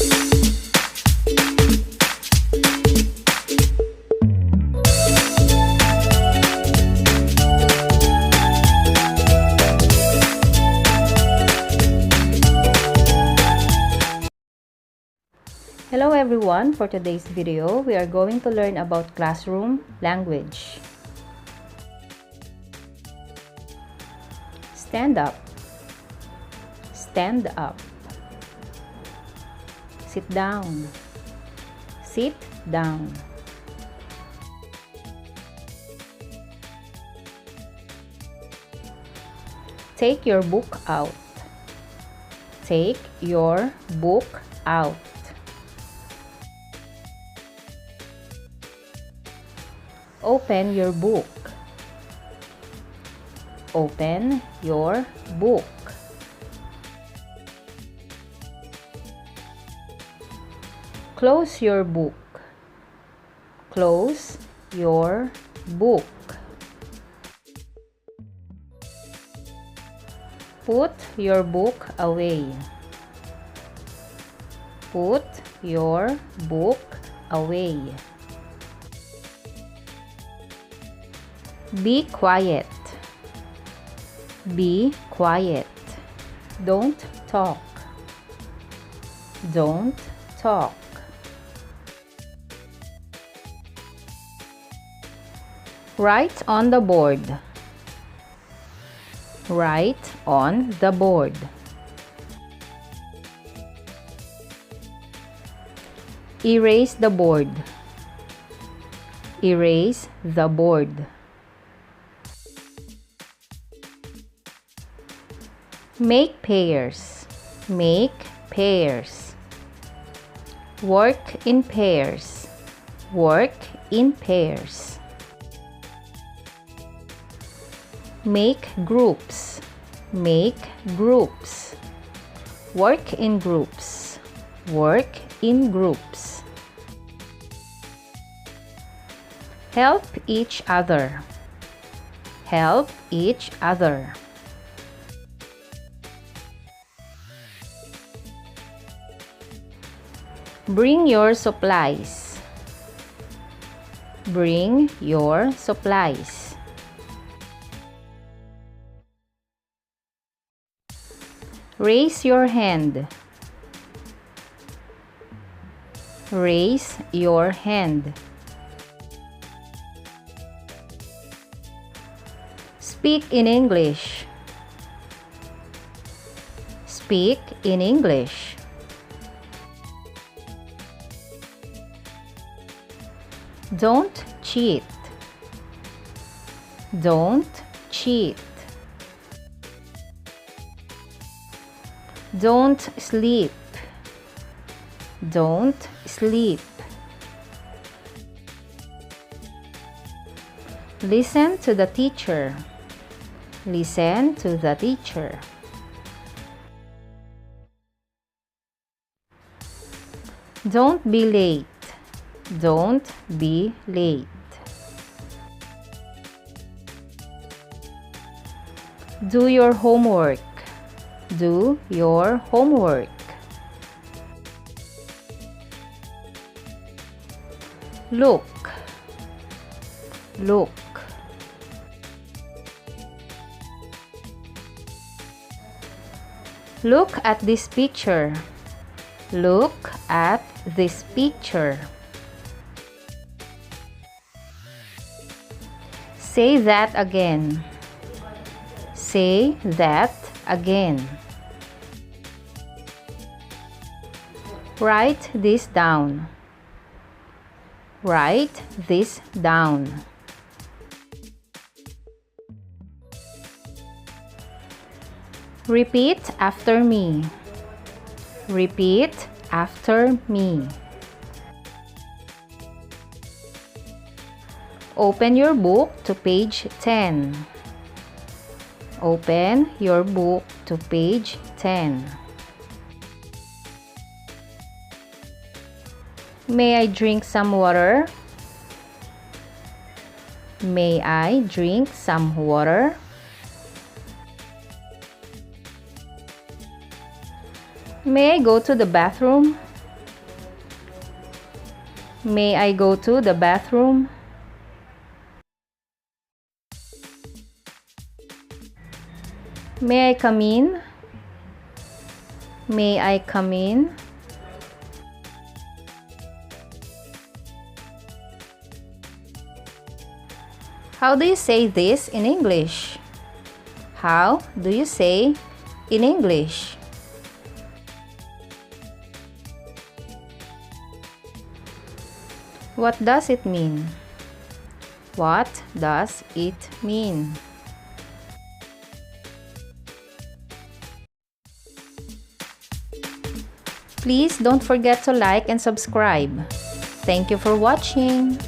Hello everyone, for today's video, we are going to learn about classroom language. Stand up. Stand up. Sit down. Sit down. Take your book out. Take your book out. Open your book. Open your book. Close your book. Close your book. Put your book away. Put your book away. Be quiet. Be quiet. Don't talk. Don't talk. Write on the board. Write on the board. Erase the board. Erase the board. Make pairs. Make pairs. Work in pairs. Work in pairs. Make groups. Make groups. Work in groups. Work in groups. Help each other. Help each other. Bring your supplies. Bring your supplies. Raise your hand. Raise your hand. Speak in English. Speak in English. Don't cheat. Don't cheat. Don't sleep. Don't sleep. Listen to the teacher. Listen to the teacher. Don't be late. Don't be late. Do your homework. Do your homework. Look. Look. Look at this picture. Look at this picture. Say that again. Say that again. Write this down. Write this down. Repeat after me. Repeat after me. Open your book to page 10. Open your book to page 10. May I drink some water? May I drink some water? May I go to the bathroom? May I go to the bathroom? May I come in? May I come in? How do you say this in English? How do you say in English? What does it mean? What does it mean? Please don't forget to like and subscribe. Thank you for watching.